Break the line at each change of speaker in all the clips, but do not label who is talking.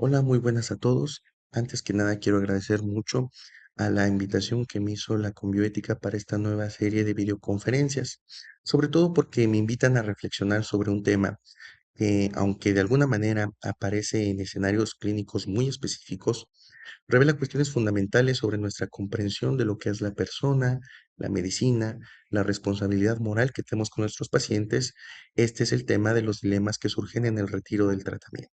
Hola, muy buenas a todos. Antes que nada, quiero agradecer mucho a la invitación que me hizo la Conbioética para esta nueva serie de videoconferencias, sobre todo porque me invitan a reflexionar sobre un tema que, aunque de alguna manera aparece en escenarios clínicos muy específicos, revela cuestiones fundamentales sobre nuestra comprensión de lo que es la persona, la medicina, la responsabilidad moral que tenemos con nuestros pacientes. Este es el tema de los dilemas que surgen en el retiro del tratamiento.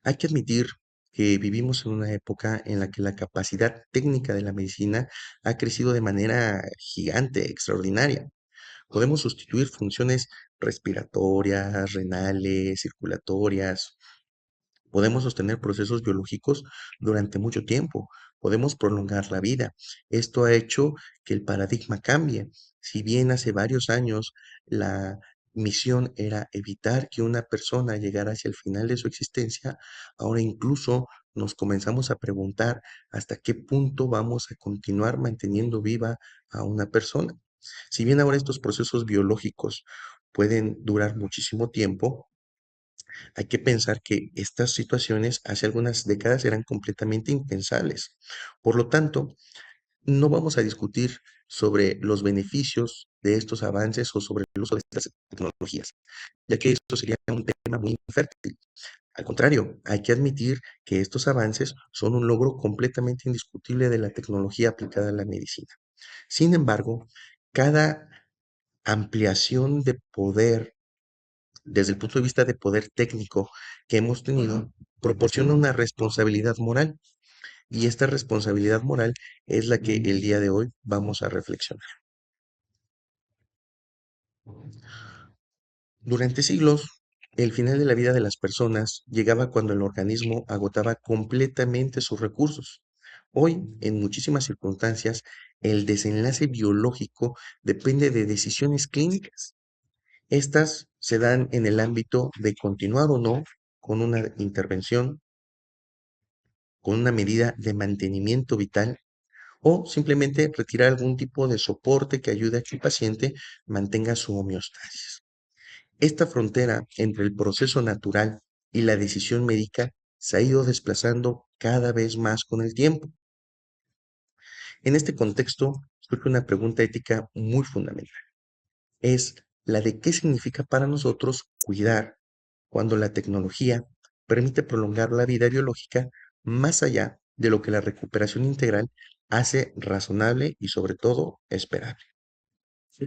Hay que admitir que vivimos en una época en la que la capacidad técnica de la medicina ha crecido de manera gigante, extraordinaria. Podemos sustituir funciones respiratorias, renales, circulatorias. Podemos sostener procesos biológicos durante mucho tiempo, podemos prolongar la vida. Esto ha hecho que el paradigma cambie. Si bien hace varios años la misión era evitar que una persona llegara hacia el final de su existencia, ahora incluso nos comenzamos a preguntar hasta qué punto vamos a continuar manteniendo viva a una persona. Si bien ahora estos procesos biológicos pueden durar muchísimo tiempo, hay que pensar que estas situaciones hace algunas décadas eran completamente impensables. Por lo tanto, no vamos a discutir sobre los beneficios de estos avances o sobre el uso de estas tecnologías, ya que esto sería un tema muy infértil. Al contrario, hay que admitir que estos avances son un logro completamente indiscutible de la tecnología aplicada a la medicina. Sin embargo, cada ampliación de poder desde el punto de vista de poder técnico que hemos tenido, proporciona una responsabilidad moral. Y esta responsabilidad moral es la que el día de hoy vamos a reflexionar. Durante siglos, el final de la vida de las personas llegaba cuando el organismo agotaba completamente sus recursos. Hoy, en muchísimas circunstancias, el desenlace biológico depende de decisiones clínicas. Estas se dan en el ámbito de continuar o no con una intervención, con una medida de mantenimiento vital o simplemente retirar algún tipo de soporte que ayude a que el paciente mantenga su homeostasis. Esta frontera entre el proceso natural y la decisión médica se ha ido desplazando cada vez más con el tiempo. En este contexto, surge una pregunta ética muy fundamental. Es la de qué significa para nosotros cuidar cuando la tecnología permite prolongar la vida biológica más allá de lo que la recuperación integral hace razonable y sobre todo esperable.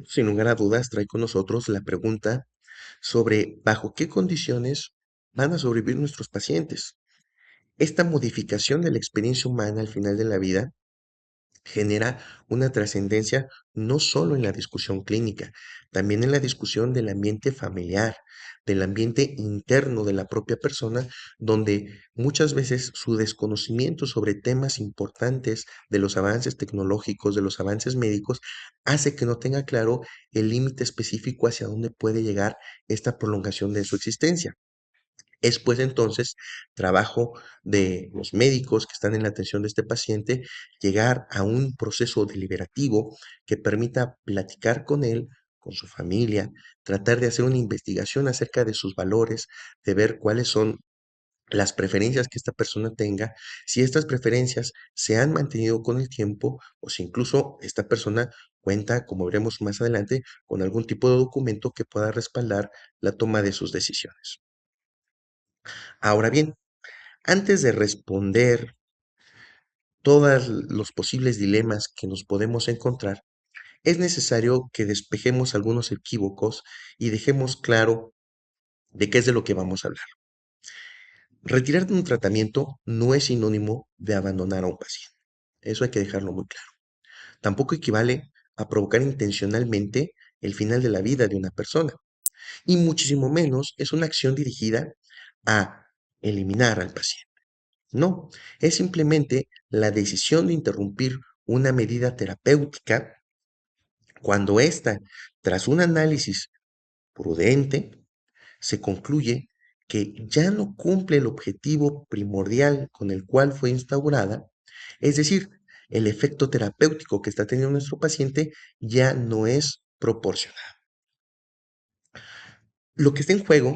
Sin lugar a dudas, trae con nosotros la pregunta sobre bajo qué condiciones van a sobrevivir nuestros pacientes. Esta modificación de la experiencia humana al final de la vida genera una trascendencia no solo en la discusión clínica, también en la discusión del ambiente familiar, del ambiente interno de la propia persona, donde muchas veces su desconocimiento sobre temas importantes de los avances tecnológicos, de los avances médicos, hace que no tenga claro el límite específico hacia dónde puede llegar esta prolongación de su existencia. Es pues entonces trabajo de los médicos que están en la atención de este paciente llegar a un proceso deliberativo que permita platicar con él, con su familia, tratar de hacer una investigación acerca de sus valores, de ver cuáles son las preferencias que esta persona tenga, si estas preferencias se han mantenido con el tiempo o si incluso esta persona cuenta, como veremos más adelante, con algún tipo de documento que pueda respaldar la toma de sus decisiones. Ahora bien, antes de responder todos los posibles dilemas que nos podemos encontrar, es necesario que despejemos algunos equívocos y dejemos claro de qué es de lo que vamos a hablar. Retirar de un tratamiento no es sinónimo de abandonar a un paciente. Eso hay que dejarlo muy claro. Tampoco equivale a provocar intencionalmente el final de la vida de una persona. Y muchísimo menos es una acción dirigida a eliminar al paciente. No, es simplemente la decisión de interrumpir una medida terapéutica cuando ésta, tras un análisis prudente, se concluye que ya no cumple el objetivo primordial con el cual fue instaurada, es decir, el efecto terapéutico que está teniendo nuestro paciente ya no es proporcional. Lo que está en juego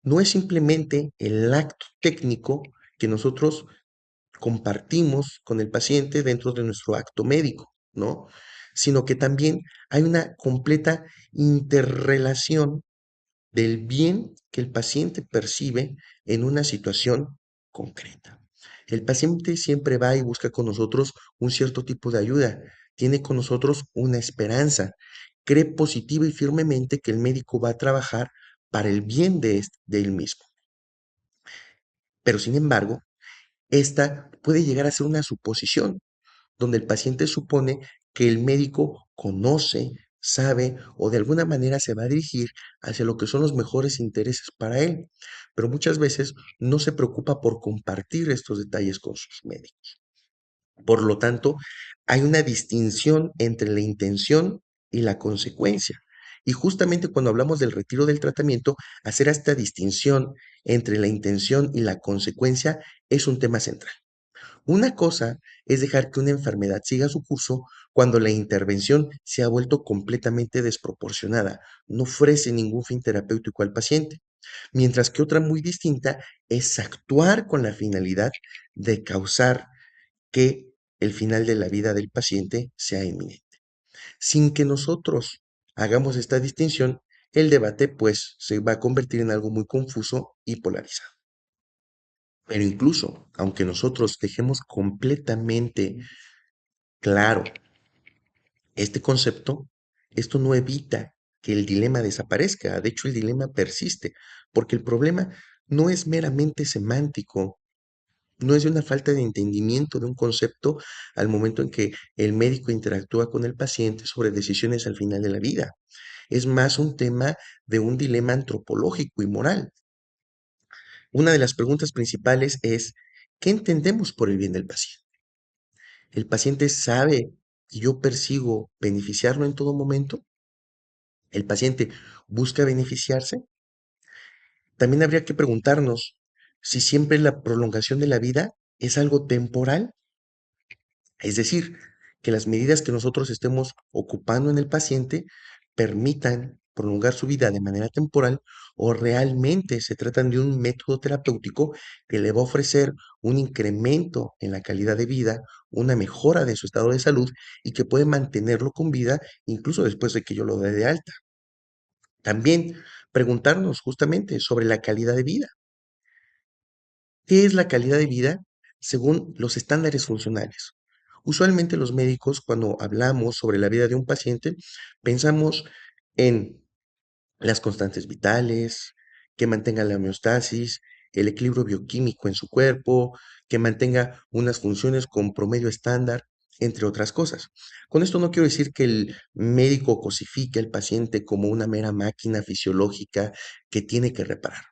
no es simplemente el acto técnico que nosotros compartimos con el paciente dentro de nuestro acto médico, ¿no? Sino que también hay una completa interrelación del bien que el paciente percibe en una situación concreta. El paciente siempre va y busca con nosotros un cierto tipo de ayuda, tiene con nosotros una esperanza, cree positiva y firmemente que el médico va a trabajar para el bien de él mismo. Pero sin embargo, esta puede llegar a ser una suposición, donde el paciente supone que el médico conoce, sabe o de alguna manera se va a dirigir hacia lo que son los mejores intereses para él, pero muchas veces no se preocupa por compartir estos detalles con sus médicos. Por lo tanto, hay una distinción entre la intención y la consecuencia. Y justamente cuando hablamos del retiro del tratamiento, hacer esta distinción entre la intención y la consecuencia es un tema central. Una cosa es dejar que una enfermedad siga su curso cuando la intervención se ha vuelto completamente desproporcionada, no ofrece ningún fin terapéutico al paciente, mientras que otra muy distinta es actuar con la finalidad de causar que el final de la vida del paciente sea inminente. Sin que nosotros hagamos esta distinción, el debate pues se va a convertir en algo muy confuso y polarizado. Pero incluso, aunque nosotros dejemos completamente claro este concepto, esto no evita que el dilema desaparezca. De hecho, el dilema persiste, porque el problema no es meramente semántico, no es de una falta de entendimiento de un concepto al momento en que el médico interactúa con el paciente sobre decisiones al final de la vida. Es más un tema de un dilema antropológico y moral. Una de las preguntas principales es, ¿qué entendemos por el bien del paciente? ¿El paciente sabe que yo persigo beneficiarlo en todo momento? ¿El paciente busca beneficiarse? También habría que preguntarnos si siempre la prolongación de la vida es algo temporal, es decir, que las medidas que nosotros estemos ocupando en el paciente permitan prolongar su vida de manera temporal o realmente se tratan de un método terapéutico que le va a ofrecer un incremento en la calidad de vida, una mejora de su estado de salud y que puede mantenerlo con vida incluso después de que yo lo dé de alta. También preguntarnos justamente sobre la calidad de vida. ¿Qué es la calidad de vida según los estándares funcionales? Usualmente los médicos, cuando hablamos sobre la vida de un paciente, pensamos en las constantes vitales, que mantenga la homeostasis, el equilibrio bioquímico en su cuerpo, que mantenga unas funciones con promedio estándar, entre otras cosas. Con esto no quiero decir que el médico cosifique al paciente como una mera máquina fisiológica que tiene que reparar.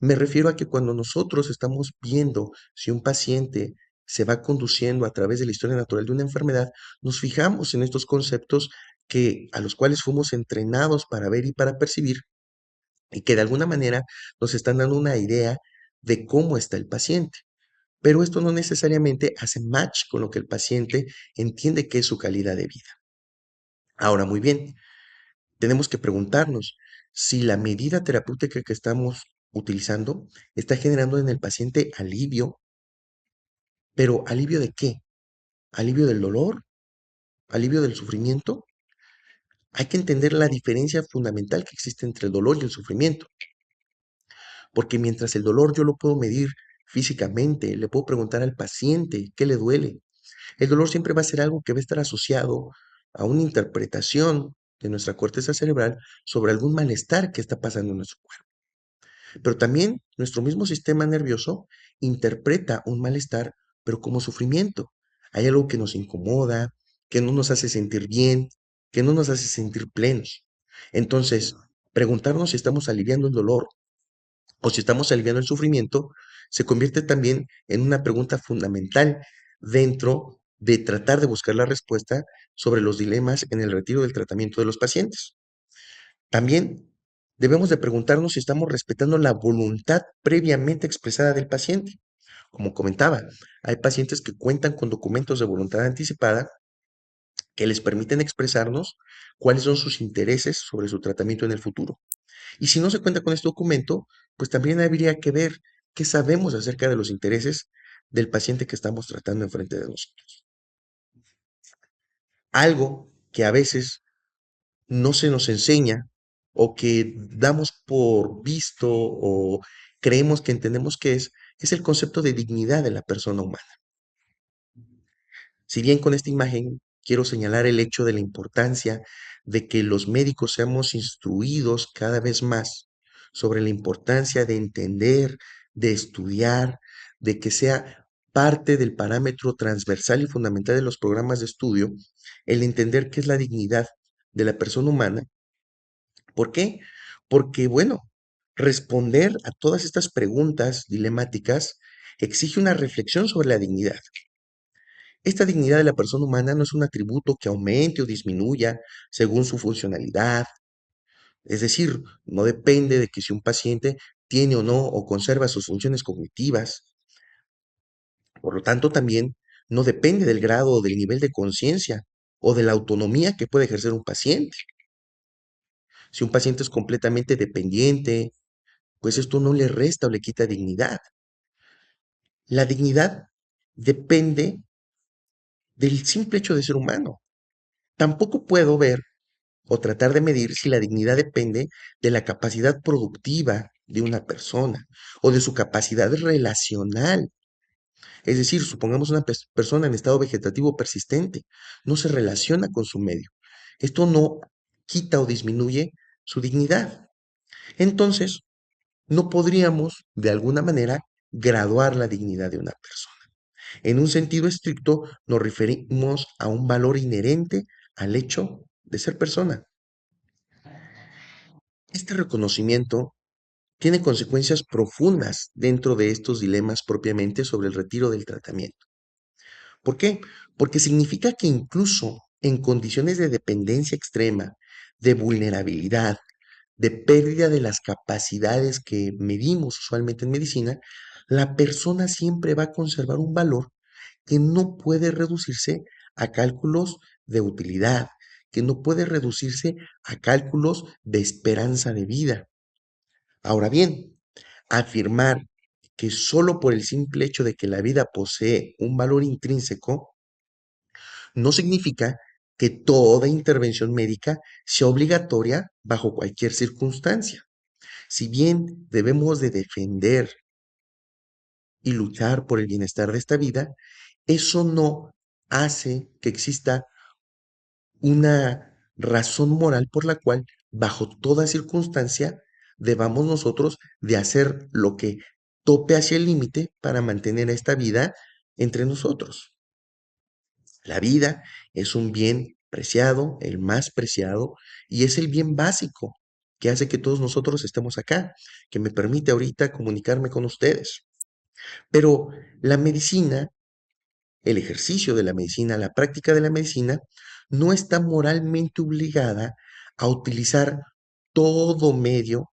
Me refiero a que cuando nosotros estamos viendo si un paciente se va conduciendo a través de la historia natural de una enfermedad, nos fijamos en estos conceptos que a los cuales fuimos entrenados para ver y para percibir y que de alguna manera nos están dando una idea de cómo está el paciente. Pero esto no necesariamente hace match con lo que el paciente entiende que es su calidad de vida. Ahora, muy bien, tenemos que preguntarnos si la medida terapéutica que estamos utilizando está generando en el paciente alivio, pero ¿alivio de qué? ¿Alivio del dolor? ¿Alivio del sufrimiento? Hay que entender la diferencia fundamental que existe entre el dolor y el sufrimiento, porque mientras el dolor yo lo puedo medir físicamente, le puedo preguntar al paciente qué le duele. El dolor siempre va a ser algo que va a estar asociado a una interpretación de nuestra corteza cerebral sobre algún malestar que está pasando en nuestro cuerpo. Pero también nuestro mismo sistema nervioso interpreta un malestar, pero como sufrimiento. Hay algo que nos incomoda, que no nos hace sentir bien, que no nos hace sentir plenos. Entonces, preguntarnos si estamos aliviando el dolor o si estamos aliviando el sufrimiento se convierte también en una pregunta fundamental dentro de tratar de buscar la respuesta sobre los dilemas en el retiro del tratamiento de los pacientes. También debemos de preguntarnos si estamos respetando la voluntad previamente expresada del paciente. Como comentaba, hay pacientes que cuentan con documentos de voluntad anticipada que les permiten expresarnos cuáles son sus intereses sobre su tratamiento en el futuro. Y si no se cuenta con este documento, pues también habría que ver qué sabemos acerca de los intereses del paciente que estamos tratando enfrente de nosotros. Algo que a veces no se nos enseña o que damos por visto o creemos que entendemos que es el concepto de dignidad de la persona humana. Si bien con esta imagen quiero señalar el hecho de la importancia de que los médicos seamos instruidos cada vez más sobre la importancia de entender, de estudiar, de que sea parte del parámetro transversal y fundamental de los programas de estudio, el entender qué es la dignidad de la persona humana. ¿Por qué? Porque, bueno, responder a todas estas preguntas dilemáticas exige una reflexión sobre la dignidad. Esta dignidad de la persona humana no es un atributo que aumente o disminuya según su funcionalidad. Es decir, no depende de que si un paciente tiene o no o conserva sus funciones cognitivas. Por lo tanto, también no depende del grado o del nivel de conciencia o de la autonomía que puede ejercer un paciente. Si un paciente es completamente dependiente, pues esto no le resta o le quita dignidad. La dignidad depende del simple hecho de ser humano. Tampoco puedo ver o tratar de medir si la dignidad depende de la capacidad productiva de una persona o de su capacidad relacional. Es decir, supongamos una persona en estado vegetativo persistente, no se relaciona con su medio. Esto no quita o disminuye su dignidad. Entonces, no podríamos, de alguna manera, graduar la dignidad de una persona. En un sentido estricto, nos referimos a un valor inherente al hecho de ser persona. Este reconocimiento tiene consecuencias profundas dentro de estos dilemas propiamente sobre el retiro del tratamiento. ¿Por qué? Porque significa que incluso en condiciones de dependencia extrema, de vulnerabilidad, de pérdida de las capacidades que medimos usualmente en medicina, la persona siempre va a conservar un valor que no puede reducirse a cálculos de utilidad, que no puede reducirse a cálculos de esperanza de vida. Ahora bien, afirmar que solo por el simple hecho de que la vida posee un valor intrínseco no significa que toda intervención médica sea obligatoria bajo cualquier circunstancia. Si bien debemos de defender y luchar por el bienestar de esta vida, eso no hace que exista una razón moral por la cual, bajo toda circunstancia, debamos nosotros de hacer lo que tope hacia el límite para mantener esta vida entre nosotros. La vida es un bien preciado, el más preciado, y es el bien básico que hace que todos nosotros estemos acá, que me permite ahorita comunicarme con ustedes. Pero la medicina, el ejercicio de la medicina, la práctica de la medicina, no está moralmente obligada a utilizar todo medio,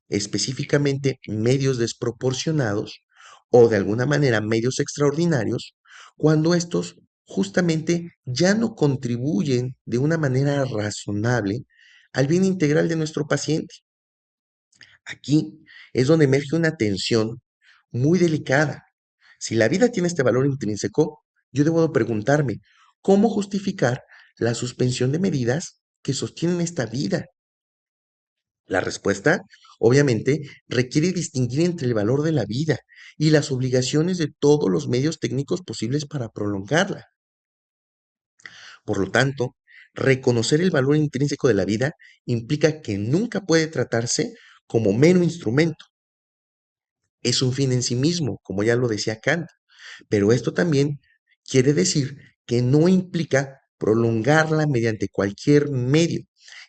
específicamente medios desproporcionados o de alguna manera medios extraordinarios, cuando estos justamente ya no contribuyen de una manera razonable al bien integral de nuestro paciente. Aquí es donde emerge una tensión muy delicada. Si la vida tiene este valor intrínseco, yo debo de preguntarme, ¿cómo justificar la suspensión de medidas que sostienen esta vida? La respuesta, obviamente, requiere distinguir entre el valor de la vida y las obligaciones de todos los medios técnicos posibles para prolongarla. Por lo tanto, reconocer el valor intrínseco de la vida implica que nunca puede tratarse como mero instrumento. Es un fin en sí mismo, como ya lo decía Kant, pero esto también quiere decir que no implica prolongarla mediante cualquier medio,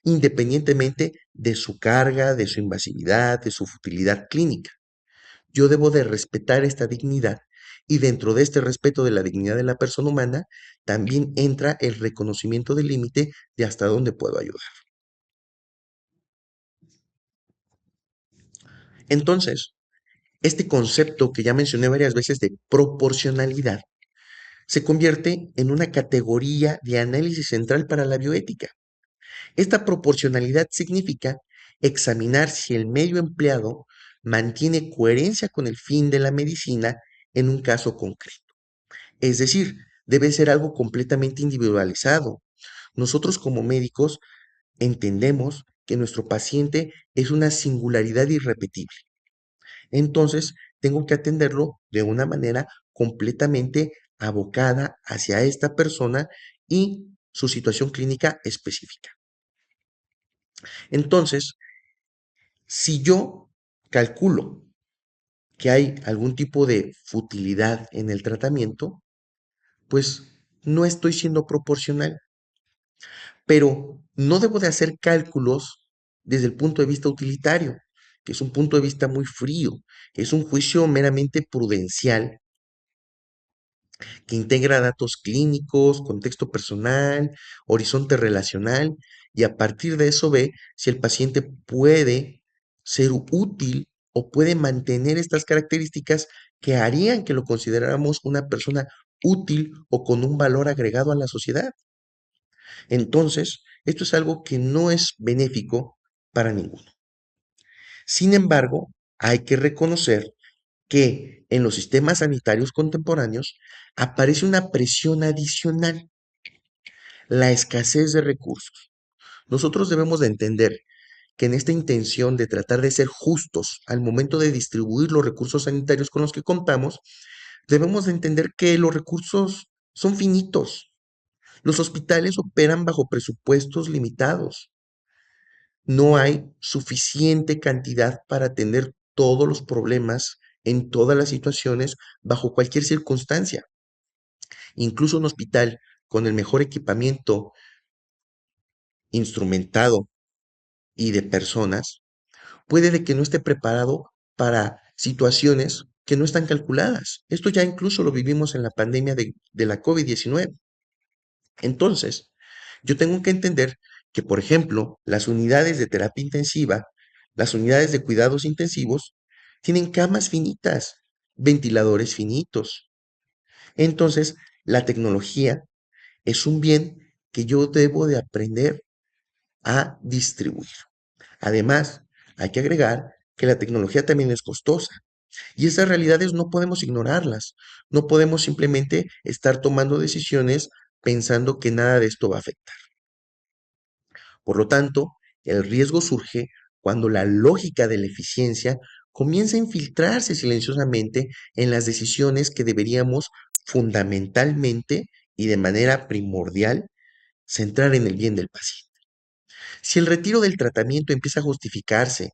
independientemente de su carga, de su invasividad, de su futilidad clínica. Yo debo de respetar esta dignidad y dentro de este respeto de la dignidad de la persona humana, también entra el reconocimiento del límite de hasta dónde puedo ayudar. Entonces, este concepto que ya mencioné varias veces de proporcionalidad se convierte en una categoría de análisis central para la bioética. Esta proporcionalidad significa examinar si el medio empleado mantiene coherencia con el fin de la medicina en un caso concreto. Es decir, debe ser algo completamente individualizado. Nosotros como médicos entendemos que nuestro paciente es una singularidad irrepetible. Entonces, tengo que atenderlo de una manera completamente abocada hacia esta persona y su situación clínica específica. Entonces, si yo calculo que hay algún tipo de futilidad en el tratamiento, pues no estoy siendo proporcional, pero no debo de hacer cálculos desde el punto de vista utilitario, que es un punto de vista muy frío, es un juicio meramente prudencial que integra datos clínicos, contexto personal, horizonte relacional, y a partir de eso ve si el paciente puede ser útil o puede mantener estas características que harían que lo consideráramos una persona útil o con un valor agregado a la sociedad. Entonces, esto es algo que no es benéfico para ninguno. Sin embargo, hay que reconocer que en los sistemas sanitarios contemporáneos aparece una presión adicional, la escasez de recursos. Nosotros debemos de entender que en esta intención de tratar de ser justos al momento de distribuir los recursos sanitarios con los que contamos, debemos de entender que los recursos son finitos. Los hospitales operan bajo presupuestos limitados. No hay suficiente cantidad para atender todos los problemas en todas las situaciones bajo cualquier circunstancia. Incluso un hospital con el mejor equipamiento instrumentado y de personas puede de que no esté preparado para situaciones que no están calculadas. Esto ya incluso lo vivimos en la pandemia de la COVID-19. Entonces, yo tengo que entender que, por ejemplo, las unidades de terapia intensiva, las unidades de cuidados intensivos, tienen camas finitas, ventiladores finitos. Entonces, la tecnología es un bien que yo debo de aprender a distribuir. Además, hay que agregar que la tecnología también es costosa y esas realidades no podemos ignorarlas. No podemos simplemente estar tomando decisiones pensando que nada de esto va a afectar. Por lo tanto, el riesgo surge cuando la lógica de la eficiencia comienza a infiltrarse silenciosamente en las decisiones que deberíamos fundamentalmente y de manera primordial centrar en el bien del paciente. Si el retiro del tratamiento empieza a justificarse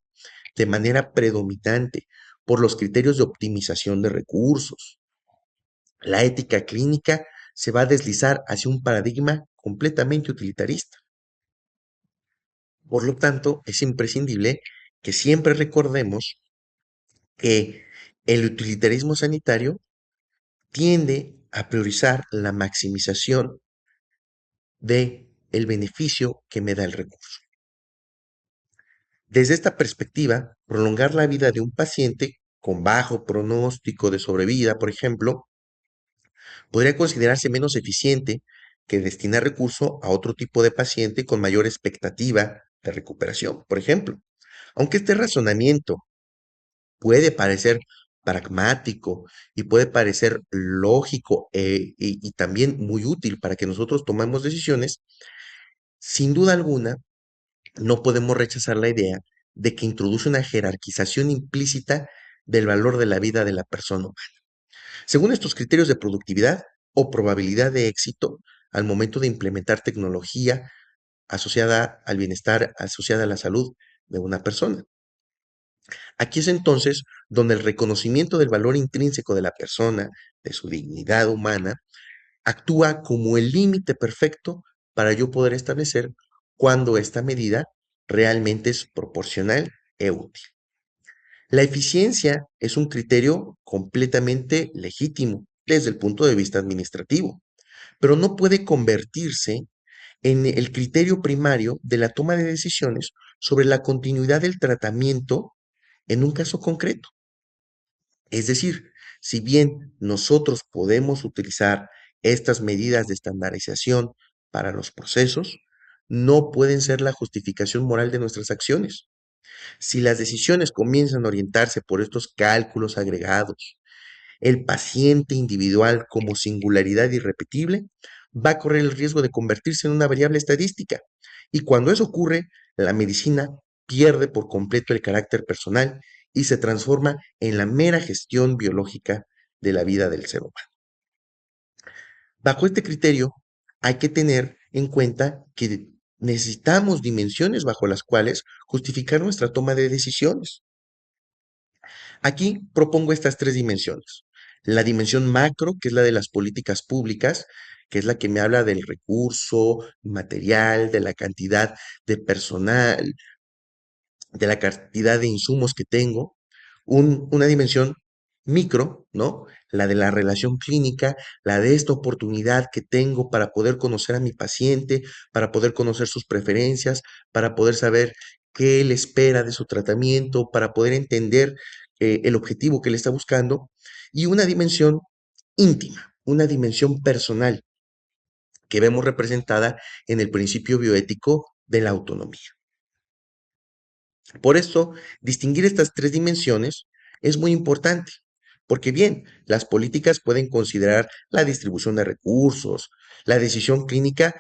de manera predominante por los criterios de optimización de recursos, la ética clínica se va a deslizar hacia un paradigma completamente utilitarista. Por lo tanto, es imprescindible que siempre recordemos que el utilitarismo sanitario tiende a priorizar la maximización de el beneficio que me da el recurso. Desde esta perspectiva, prolongar la vida de un paciente con bajo pronóstico de sobrevida, por ejemplo, podría considerarse menos eficiente que destinar recurso a otro tipo de paciente con mayor expectativa de recuperación, por ejemplo. Aunque este razonamiento puede parecer pragmático y puede parecer lógico y también muy útil para que nosotros tomemos decisiones, sin duda alguna no podemos rechazar la idea de que introduce una jerarquización implícita del valor de la vida de la persona. Según estos criterios de productividad o probabilidad de éxito al momento de implementar tecnología asociada al bienestar, asociada a la salud de una persona. Aquí es entonces donde el reconocimiento del valor intrínseco de la persona, de su dignidad humana, actúa como el límite perfecto para yo poder establecer cuándo esta medida realmente es proporcional e útil. La eficiencia es un criterio completamente legítimo desde el punto de vista administrativo, pero no puede convertirse en el criterio primario de la toma de decisiones sobre la continuidad del tratamiento en un caso concreto. Es decir, si bien nosotros podemos utilizar Estas medidas de estandarización para los procesos no pueden ser la justificación moral de nuestras acciones. Si las decisiones comienzan a orientarse por estos cálculos agregados, el paciente individual como singularidad irrepetible va a correr el riesgo de convertirse en una variable estadística. Y cuando eso ocurre, la medicina pierde por completo el carácter personal y se transforma en la mera gestión biológica de la vida del ser humano. Bajo este criterio, hay que tener en cuenta que necesitamos dimensiones bajo las cuales justificar nuestra toma de decisiones. Aquí propongo estas tres dimensiones. La dimensión macro, que es la de las políticas públicas, que es la que me habla del recurso material, de la cantidad de personal, de la cantidad de insumos que tengo, una dimensión micro, ¿no? La de la relación clínica, la de esta oportunidad que tengo para poder conocer a mi paciente, para poder conocer sus preferencias, para poder saber qué él espera de su tratamiento, para poder entender el objetivo que él está buscando, y una dimensión íntima, una dimensión personal que vemos representada en el principio bioético de la autonomía. Por eso, distinguir estas tres dimensiones es muy importante, porque bien, las políticas pueden considerar la distribución de recursos, la decisión clínica,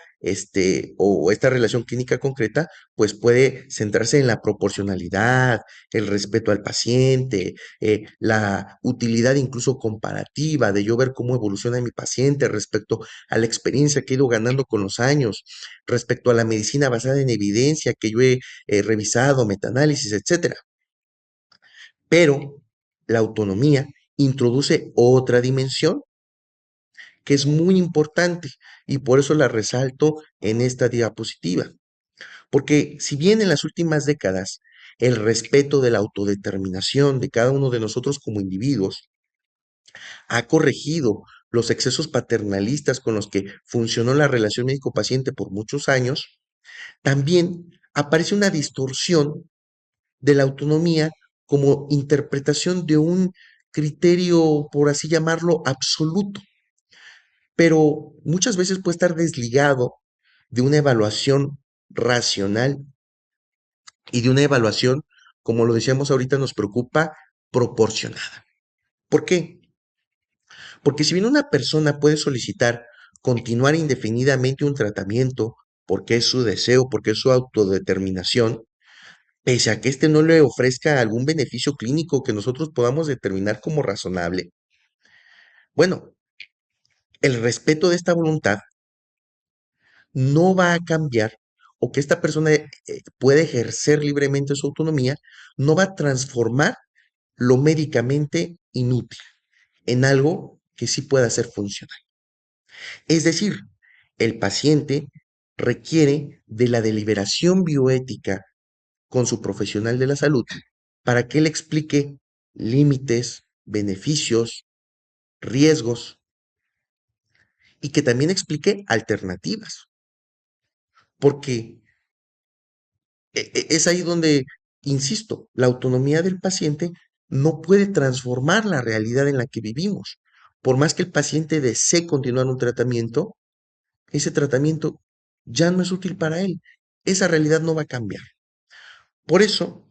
o esta relación clínica concreta, pues puede centrarse en la proporcionalidad, el respeto al paciente, la utilidad incluso comparativa de yo ver cómo evoluciona mi paciente respecto a la experiencia que he ido ganando con los años, respecto a la medicina basada en evidencia que yo he revisado, metaanálisis, etcétera. Pero la autonomía introduce otra dimensión que es muy importante y por eso la resalto en esta diapositiva. Porque si bien en las últimas décadas el respeto de la autodeterminación de cada uno de nosotros como individuos ha corregido los excesos paternalistas con los que funcionó la relación médico-paciente por muchos años, también aparece una distorsión de la autonomía como interpretación de un criterio, por así llamarlo, absoluto, pero muchas veces puede estar desligado de una evaluación racional y de una evaluación, como lo decíamos ahorita, nos preocupa, proporcionada. ¿Por qué? Porque si bien una persona puede solicitar continuar indefinidamente un tratamiento porque es su deseo, porque es su autodeterminación, pese a que éste no le ofrezca algún beneficio clínico que nosotros podamos determinar como razonable. Bueno, el respeto de esta voluntad no va a cambiar o que esta persona puede ejercer libremente su autonomía, no va a transformar lo médicamente inútil en algo que sí pueda ser funcional. Es decir, el paciente requiere de la deliberación bioética con su profesional de la salud para que él explique límites, beneficios, riesgos y que también explique alternativas, porque es ahí donde, insisto, la autonomía del paciente no puede transformar la realidad en la que vivimos. Por más que el paciente desee continuar un tratamiento, ese tratamiento ya no es útil para él. Esa realidad no va a cambiar. Por eso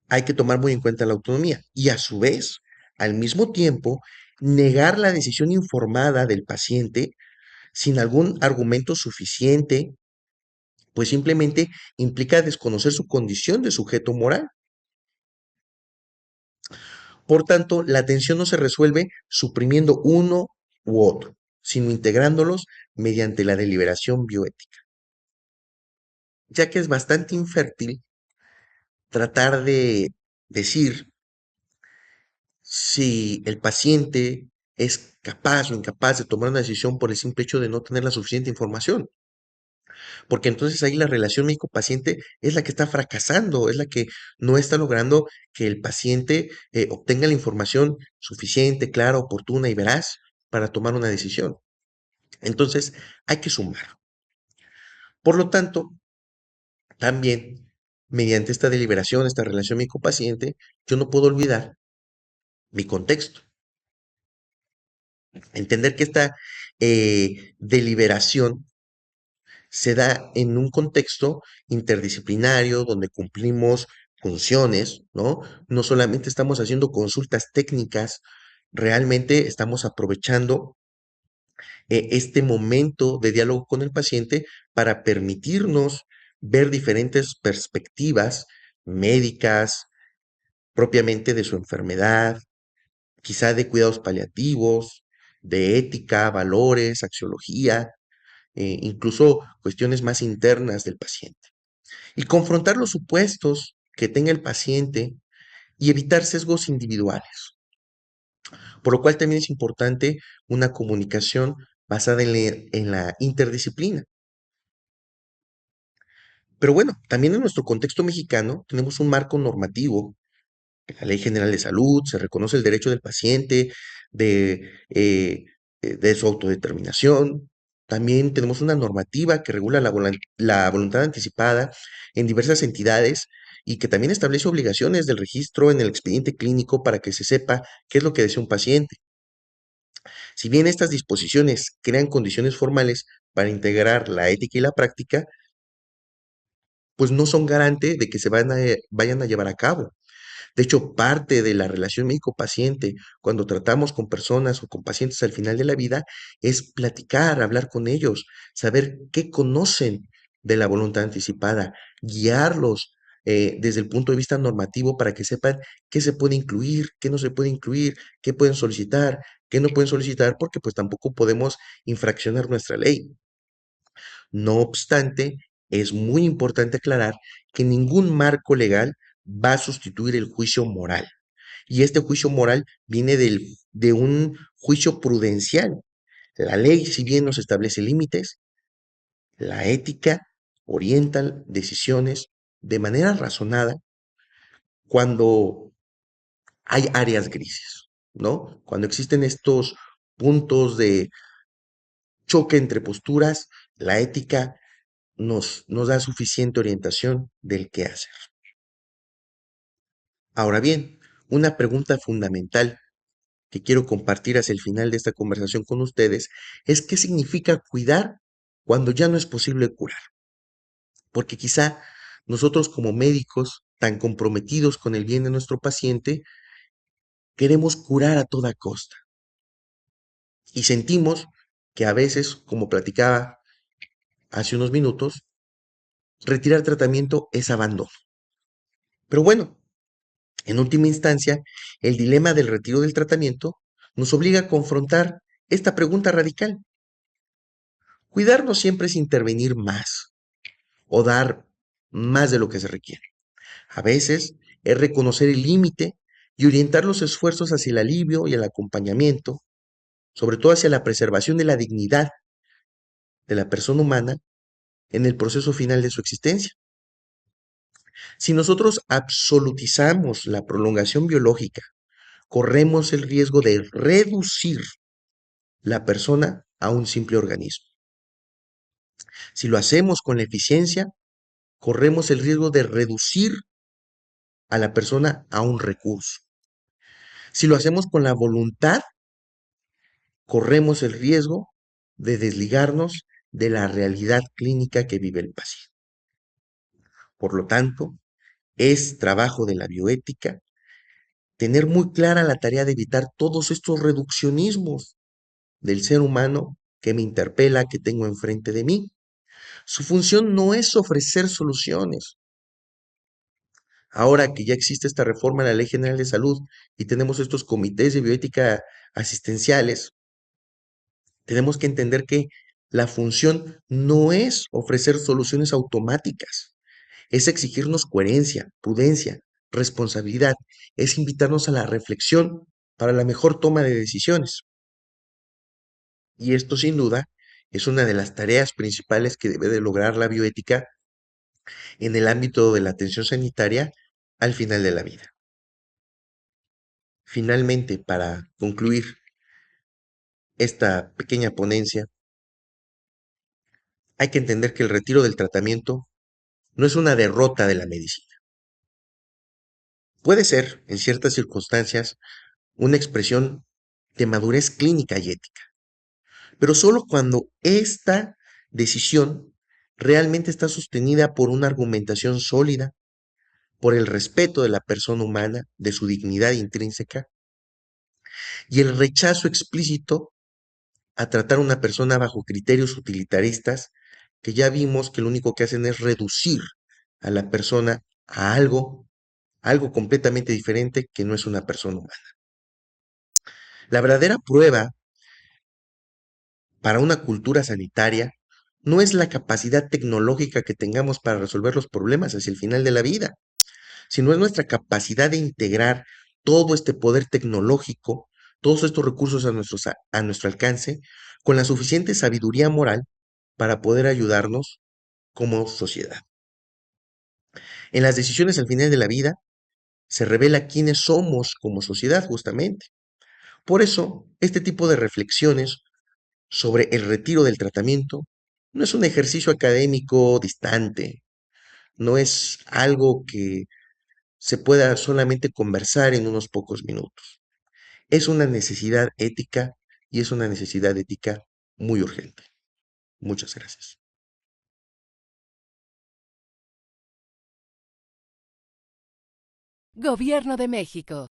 hay que tomar muy en cuenta la autonomía y a su vez, al mismo tiempo, negar la decisión informada del paciente sin algún argumento suficiente, pues simplemente implica desconocer su condición de sujeto moral. Por tanto, la atención no se resuelve suprimiendo uno u otro, sino integrándolos mediante la deliberación bioética, ya que es bastante infértil tratar de decir si el paciente es capaz o incapaz de tomar una decisión por el simple hecho de no tener la suficiente información, porque entonces ahí la relación médico-paciente es la que está fracasando, es la que no está logrando que el paciente obtenga la información suficiente, clara, oportuna y veraz para tomar una decisión. Entonces, hay que sumar. Por lo tanto, también, mediante esta deliberación, esta relación médico-paciente, yo no puedo olvidar mi contexto. Entender que esta deliberación se da en un contexto interdisciplinario donde cumplimos funciones, ¿no? No solamente estamos haciendo consultas técnicas, realmente estamos aprovechando este momento de diálogo con el paciente para permitirnos ver diferentes perspectivas médicas, propiamente de su enfermedad, quizá de cuidados paliativos, de ética, valores, axiología, incluso cuestiones más internas del paciente. Y confrontar los supuestos que tenga el paciente y evitar sesgos individuales. Por lo cual también es importante una comunicación basada en la interdisciplina. Pero bueno, también en nuestro contexto mexicano tenemos un marco normativo, la Ley General de Salud, se reconoce el derecho del paciente de, eh, de su autodeterminación. También tenemos una normativa que regula la voluntad anticipada en diversas entidades y que también establece obligaciones del registro en el expediente clínico para que se sepa qué es lo que desea un paciente. Si bien estas disposiciones crean condiciones formales para integrar la ética y la práctica, pues no son garante de que vayan a llevar a cabo. De hecho, parte de la relación médico-paciente, cuando tratamos con personas o con pacientes al final de la vida, es platicar, hablar con ellos, saber qué conocen de la voluntad anticipada, guiarlos desde el punto de vista normativo para que sepan qué se puede incluir, qué no se puede incluir, qué pueden solicitar, qué no pueden solicitar, porque pues tampoco podemos infraccionar nuestra ley. No obstante, es muy importante aclarar que ningún marco legal va a sustituir el juicio moral. Y este juicio moral viene de un juicio prudencial. La ley, si bien nos establece límites, la ética orienta decisiones de manera razonada cuando hay áreas grises, ¿no? Cuando existen estos puntos de choque entre posturas, la ética nos da suficiente orientación del qué hacer. Ahora bien, una pregunta fundamental que quiero compartir hacia el final de esta conversación con ustedes es qué significa cuidar cuando ya no es posible curar. Porque quizá nosotros como médicos, tan comprometidos con el bien de nuestro paciente, queremos curar a toda costa. Y sentimos que a veces, como platicaba hace unos minutos, retirar tratamiento es abandono. Pero bueno, en última instancia, el dilema del retiro del tratamiento nos obliga a confrontar esta pregunta radical. Cuidar no siempre es intervenir más o dar más de lo que se requiere. A veces es reconocer el límite y orientar los esfuerzos hacia el alivio y el acompañamiento, sobre todo hacia la preservación de la dignidad de la persona humana en el proceso final de su existencia. Si nosotros absolutizamos la prolongación biológica, corremos el riesgo de reducir la persona a un simple organismo. Si lo hacemos con la eficiencia, corremos el riesgo de reducir a la persona a un recurso. Si lo hacemos con la voluntad, corremos el riesgo de desligarnos de la realidad clínica que vive el paciente. Por lo tanto, es trabajo de la bioética tener muy clara la tarea de evitar todos estos reduccionismos del ser humano que me interpela, que tengo enfrente de mí. Su función no es ofrecer soluciones. Ahora que ya existe esta reforma a la Ley General de Salud y tenemos estos comités de bioética asistenciales, tenemos que entender que la función no es ofrecer soluciones automáticas, es exigirnos coherencia, prudencia, responsabilidad, es invitarnos a la reflexión para la mejor toma de decisiones. Y esto sin duda es una de las tareas principales que debe de lograr la bioética en el ámbito de la atención sanitaria al final de la vida. Finalmente, para concluir esta pequeña ponencia, hay que entender que el retiro del tratamiento no es una derrota de la medicina. Puede ser, en ciertas circunstancias, una expresión de madurez clínica y ética, pero solo cuando esta decisión realmente está sostenida por una argumentación sólida, por el respeto de la persona humana, de su dignidad intrínseca, y el rechazo explícito a tratar a una persona bajo criterios utilitaristas que ya vimos que lo único que hacen es reducir a la persona a algo completamente diferente que no es una persona humana. La verdadera prueba para una cultura sanitaria no es la capacidad tecnológica que tengamos para resolver los problemas hacia el final de la vida, sino es nuestra capacidad de integrar todo este poder tecnológico, todos estos recursos a nuestro alcance, con la suficiente sabiduría moral para poder ayudarnos como sociedad. En las decisiones al final de la vida se revela quiénes somos como sociedad justamente. Por eso, este tipo de reflexiones sobre el retiro del tratamiento no es un ejercicio académico distante, no es algo que se pueda solamente conversar en unos pocos minutos. Es una necesidad ética y es una necesidad ética muy urgente. Muchas gracias.
Gobierno de México.